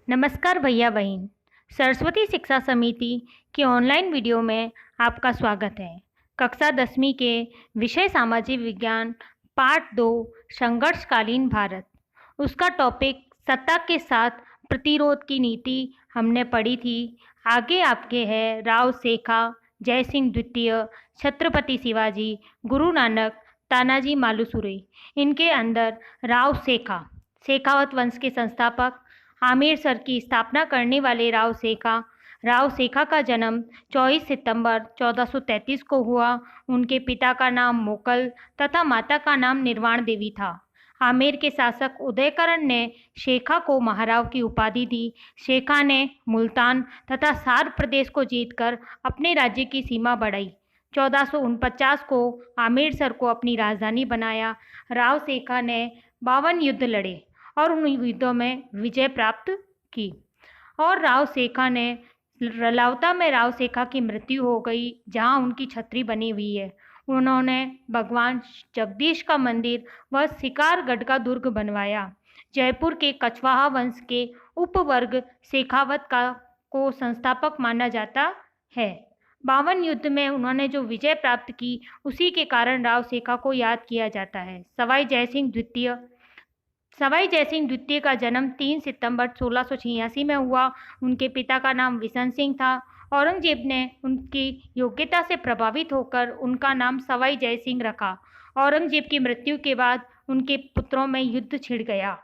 नमस्कार भैया बहन। सरस्वती शिक्षा समिति की ऑनलाइन वीडियो में आपका स्वागत है। कक्षा 10वीं के विषय सामाजिक विज्ञान पार्ट 2 संघर्षकालीन भारत, उसका टॉपिक सत्ता के साथ प्रतिरोध की नीति हमने पढ़ी थी। आगे आपके है राव सेखा, जय सिंह द्वितीय, छत्रपति शिवाजी, गुरु नानक, तानाजी मालुसरे। इनके अंदर राव सेखा, शेखावत वंश के संस्थापक, आमेरसर की स्थापना करने वाले राव सेखा का जन्म 24 सितंबर 1433 को हुआ। उनके पिता का नाम मोकल तथा माता का नाम निर्वाण देवी था। आमेर के शासक उदयकरण ने शेखा को महाराव की उपाधि दी। शेखा ने मुल्तान तथा सार प्रदेश को जीतकर अपने राज्य की सीमा बढ़ाई। 1449 को आमेरसर को अपनी राजधानी बनाया। राव सेखा ने 52 युद्ध लड़े और उन युद्धों में विजय प्राप्त की और रलावता में राव सेखा की मृत्यु हो गई, जहां उनकी छतरी बनी हुई है। उन्होंने भगवान जगदीश का मंदिर व शिकारगढ़ का दुर्ग बनवाया। जयपुर के कछवाहा वंश के उपवर्ग शेखावत को संस्थापक माना जाता है। 52 युद्ध में उन्होंने जो विजय प्राप्त की, उसी के कारण राव सेखा को याद किया जाता है। सवाई जयसिंह द्वितीय का जन्म 3 सितंबर 1686 में हुआ। उनके पिता का नाम विशन सिंह था। औरंगजेब ने उनकी योग्यता से प्रभावित होकर उनका नाम सवाई जयसिंह रखा। औरंगजेब की मृत्यु के बाद उनके पुत्रों में युद्ध छिड़ गया।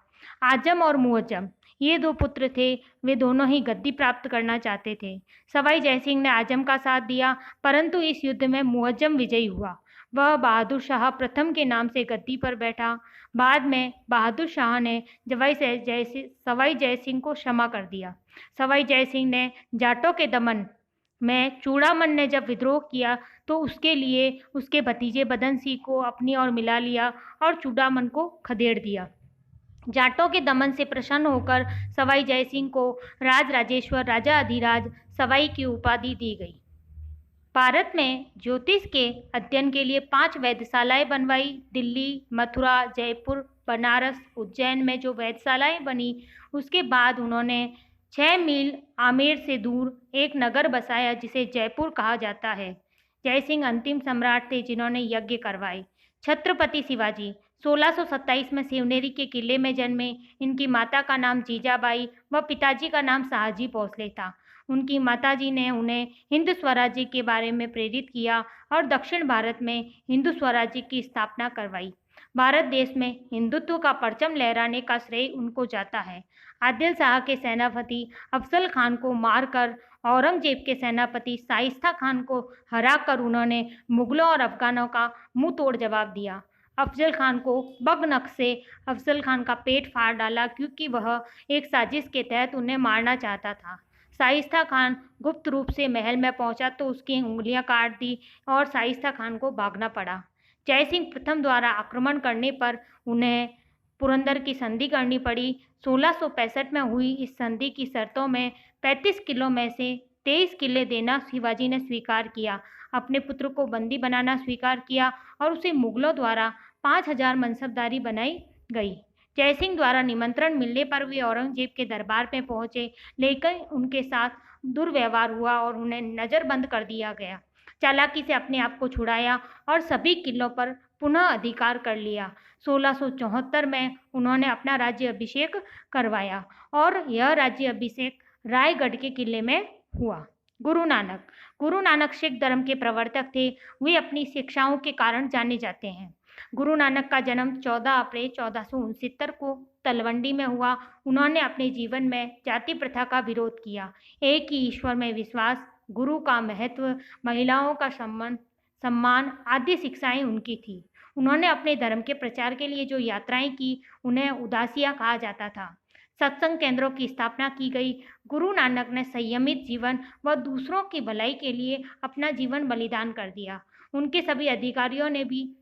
आजम और मुअज्जम, ये 2 पुत्र थे। वे दोनों ही गद्दी प्राप्त करना चाहते थे। सवाई जयसिंह ने आजम का साथ दिया, परंतु इस युद्ध में मुअज्जम विजयी हुआ। वह बहादुर शाह प्रथम के नाम से गद्दी पर बैठा। बाद में बहादुर शाह ने सवाई जयसिंह को क्षमा कर दिया। सवाई जयसिंह ने जाटों के दमन में चूड़ामन ने जब विद्रोह किया, तो उसके लिए उसके भतीजे बदन सिंह को अपनी ओर मिला लिया और चूड़ामन को खदेड़ दिया। जाटों के दमन से प्रसन्न होकर सवाई जयसिंह को राजराजेश्वर, राजा अधिराज, सवाई की उपाधि दी गई। भारत में ज्योतिष के अध्ययन के लिए 5 वेधशालाएं बनवाई। दिल्ली, मथुरा, जयपुर, बनारस, उज्जैन में जो वेधशालाएं बनी, उसके बाद उन्होंने 6 मील आमेर से दूर एक नगर बसाया जिसे जयपुर कहा जाता है। जयसिंह अंतिम सम्राट थे जिन्होंने यज्ञ करवाए। छत्रपति शिवाजी 1627 में सिवनेरी के किले में जन्मे। इनकी माता का नाम जीजाबाई व पिताजी का नाम शाहजी भोसले था। उनकी माताजी ने उन्हें हिंद स्वराज्य के बारे में प्रेरित किया और दक्षिण भारत में हिंदू स्वराज्य की स्थापना करवाई। भारत देश में हिंदुत्व का परचम लहराने का श्रेय उनको जाता है। आदिल शाह के सेनापति अफजल खान को मारकर औरंगजेब के सेनापति शाइस्ता खान को हराकर उन्होंने मुगलों और अफगानों का मुंह तोड़ जवाब दिया। अफजल खान को बगनक से अफजल खान का पेट फाड़ डाला, क्योंकि वह एक साजिश के तहत उन्हें मारना चाहता था। शाइस्ता खान गुप्त रूप से महल में पहुंचा तो उसकी उंगलियां काट दी और शाइस्ता खान को भागना पड़ा। जयसिंह प्रथम द्वारा आक्रमण करने पर उन्हें पुरंदर की संधि करनी पड़ी। 1665 में हुई इस संधि की शर्तों में 35 किलों में से 23 किले देना शिवाजी ने स्वीकार किया, अपने पुत्र को बंदी बनाना स्वीकार किया और उसे मुगलों द्वारा 5000 मनसबदारी बनाई गई। जयसिंह द्वारा निमंत्रण मिलने पर वे औरंगजेब के दरबार में पहुंचे, लेकिन उनके साथ दुर्व्यवहार हुआ और उन्हें नजरबंद कर दिया गया। चालाकी से अपने आप को छुड़ाया और सभी किलों पर पुनः अधिकार कर लिया। 1674 में उन्होंने अपना राज्य अभिषेक करवाया और यह राज्य अभिषेक रायगढ़ के किले में हुआ। गुरु नानक सिख धर्म के प्रवर्तक थे। वे अपनी शिक्षाओं के कारण जाने जाते हैं। गुरु नानक का जन्म 14 अप्रैल 1469 को तलवंडी में हुआ। उन्होंने अपने जीवन में जाति प्रथा का विरोध किया। एक ही ईश्वर में विश्वास, गुरु का महत्व, महिलाओं का सम्मान आदि शिक्षाएं उनकी थी। उन्होंने अपने धर्म के प्रचार के लिए जो यात्राएं की, उन्हें उदासिया कहा जाता था। सत्संग केंद्रों की स्थापना की गई। गुरु नानक ने संयमित जीवन व दूसरों की भलाई के लिए अपना जीवन बलिदान कर दिया। उनके सभी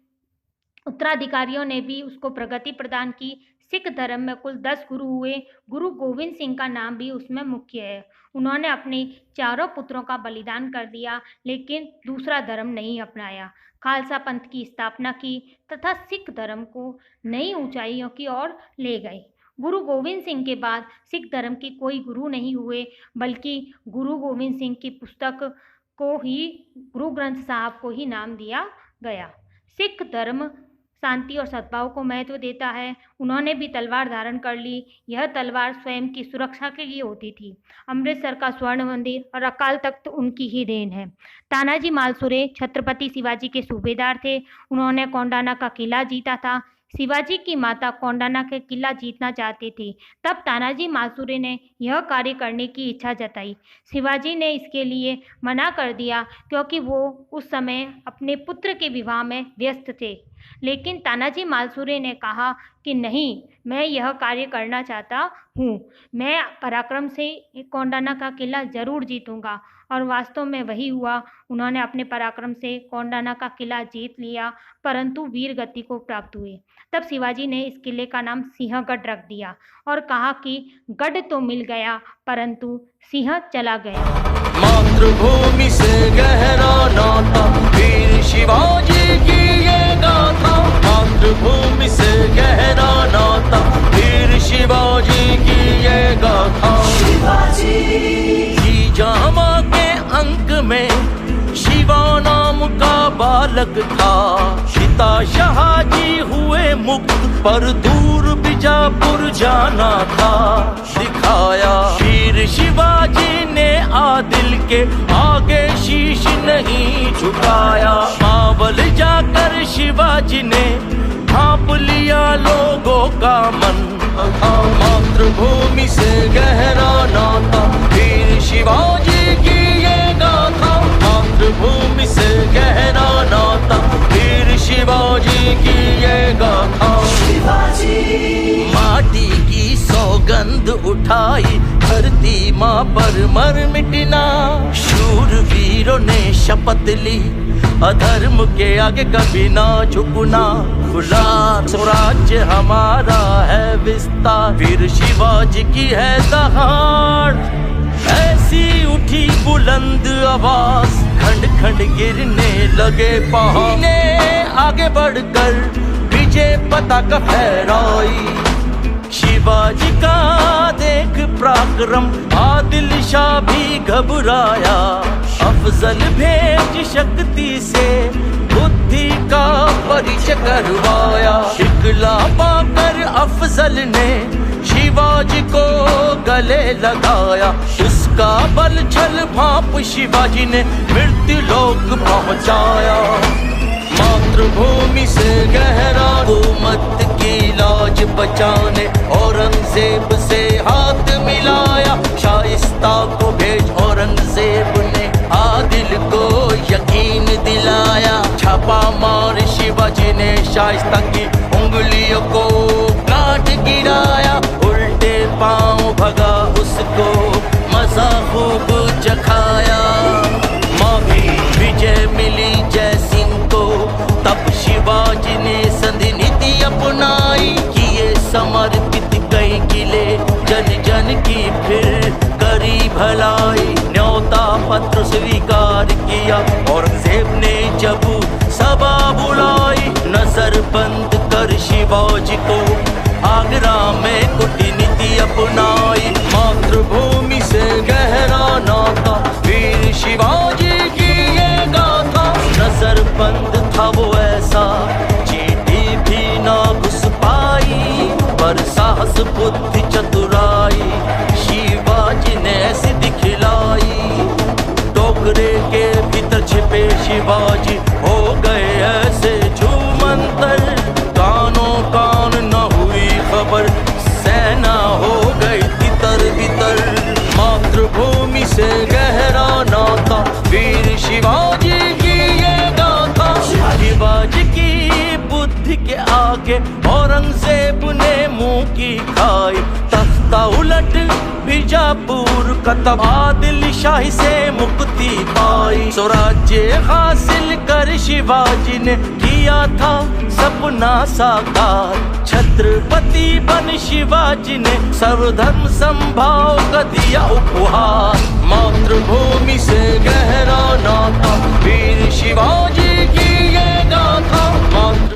उत्तराधिकारियों ने भी उसको प्रगति प्रदान की। सिख धर्म में कुल 10 गुरु हुए। गुरु गोविंद सिंह का नाम भी उसमें मुख्य है। उन्होंने अपने चारों पुत्रों का बलिदान कर दिया, लेकिन दूसरा धर्म नहीं अपनाया। खालसा पंथ की स्थापना की तथा सिख धर्म को नई ऊंचाइयों की ओर ले गए। गुरु गोविंद सिंह के बाद सिख धर्म के कोई गुरु नहीं हुए, बल्कि गुरु गोविंद सिंह की पुस्तक को ही, गुरु ग्रंथ साहब को ही नाम दिया गया। सिख धर्म शांति और सद्भाव को महत्व देता है। उन्होंने भी तलवार धारण कर ली। यह तलवार स्वयं की सुरक्षा के लिए होती थी। अमृतसर का स्वर्ण मंदिर और अकाल तख्त उनकी ही देन है। तानाजी मालसुरे छत्रपति शिवाजी के सूबेदार थे। उन्होंने कोंडाना का किला जीता था। शिवाजी की माता कोंडाना के किला जीतना चाहती थी। तब तानाजी मालसुरे ने यह कार्य करने की इच्छा जताई। शिवाजी ने इसके लिए मना कर दिया, क्योंकि वो उस समय अपने पुत्र के विवाह में व्यस्त थे। लेकिन तानाजी मालसुरे ने कहा कि नहीं, मैं यह कार्य करना चाहता हूँ। मैं पराक्रम से कोंडाना का किला जरूर जीतूंगा। और वास्तव में वही हुआ। उन्होंने अपने पराक्रम से कोंडाना का किला जीत लिया, परंतु वीर गति को प्राप्त हुए। तब शिवाजी ने इस किले का नाम सिंहगढ़ रख दिया और कहा कि गढ़ तो मिल गया, परंतु सिंह चला गया। मातृभूमि से गहरा नाता, वीर शिवाजी की ये गाथा। मातृभूमि से गहरा नाता, वीर शिवाजी की ये गाथा। जी जामा के अंक में शिवा नाम का बालक था। पिता शाहजी हुए मुक्त, पर दूर बीजापुर जाना था। दिखाया वीर शिवाजी ने आदिल के आगे शीश नहीं झुकाया। मावल जाकर शिवाजी ने ढांप लिया लोगों का मन। मातृभूमि से गहरा नाता, वीर शिवाजी की ये गाथा। मातृभूमि से गहरा नाता, वीर शिवाजी की ये गाथा। माटी की सौगंध उठाई, धरती माँ पर मर मिटना। शूर वीरों ने शपथ ली, अधर्म के आगे कभी ना झुकना। खुला स्वराज्य हमारा है विस्तार, वीर शिवाजी की है दहाड़। ऐसी उठी बुलंद आवाज, खंड खंड गिरने लगे पहाड़। ने आगे बढ़कर विजय पताका फहराई। शिवाजी का देख पराक्रम, आदिल शाह भी घबराया। अफजल भेज शक्ति से बुद्धि का परिचय करवाया। इकला पाकर अफजल ने शिवाजी को गले लगाया। उसका बल छल भांप शिवाजी ने मृत्यु लोक पहुंचाया। मातृभूमि से गहरा हुकूमत की लाज बचाने, औरंगजेब से हाथ मिलाया। शाइस्ता को भेज औरंगजेब ने आदिल को यकीन दिलाया। छापा मार शिवाजी ने शाइस्ता की उंगलियों को काट गिराया। उल्टे पांव भगा उसको मजा खूब चखाया। माँ भी विजय मिली जय सिंह को, तब शिवाजी ने संधि नीति अपनाई। किए समर्पित कई किले, जन जन की फिर करी भलाई। न्योता पत्र स्वीकार किया, औरंगजेब ने जब सभा बुलाई। नजर बंद कर शिवाजी को आगरा में कूटनीति अपनाई। मातृभूमि से गहरा नाता, वीर शिवाजी की ये गाथा। नजर बंद था वो ऐसा, चींटी भी ना घुस पाई। पर साहस बुद्धि चतुराई शिवाजी ने ऐसी दिखलाई। टोकरे के भीतर छिपे शिवाजी हो गए ऐसे छूमंतर। कानों कान न हुई खबर, सेना हो गई तितर बितर। मातृभूमि से गहरा नाता, वीर शिवाजी की ये गाथा। शिवाजी की बुद्धि के आगे औरंगजेब ने मुंह की खाई। तख्ता उलट बीजापुर का, तब आदिल शाही से मुक्ति पाई। स्वराज्य हासिल कर शिवाजी ने किया था सपना साकार। छत्रपति बन शिवाजी ने सर्वधर्म संभाव का दिया उपहार। मातृभूमि से गहरा नाता, वीर शिवाजी की ये गाथा।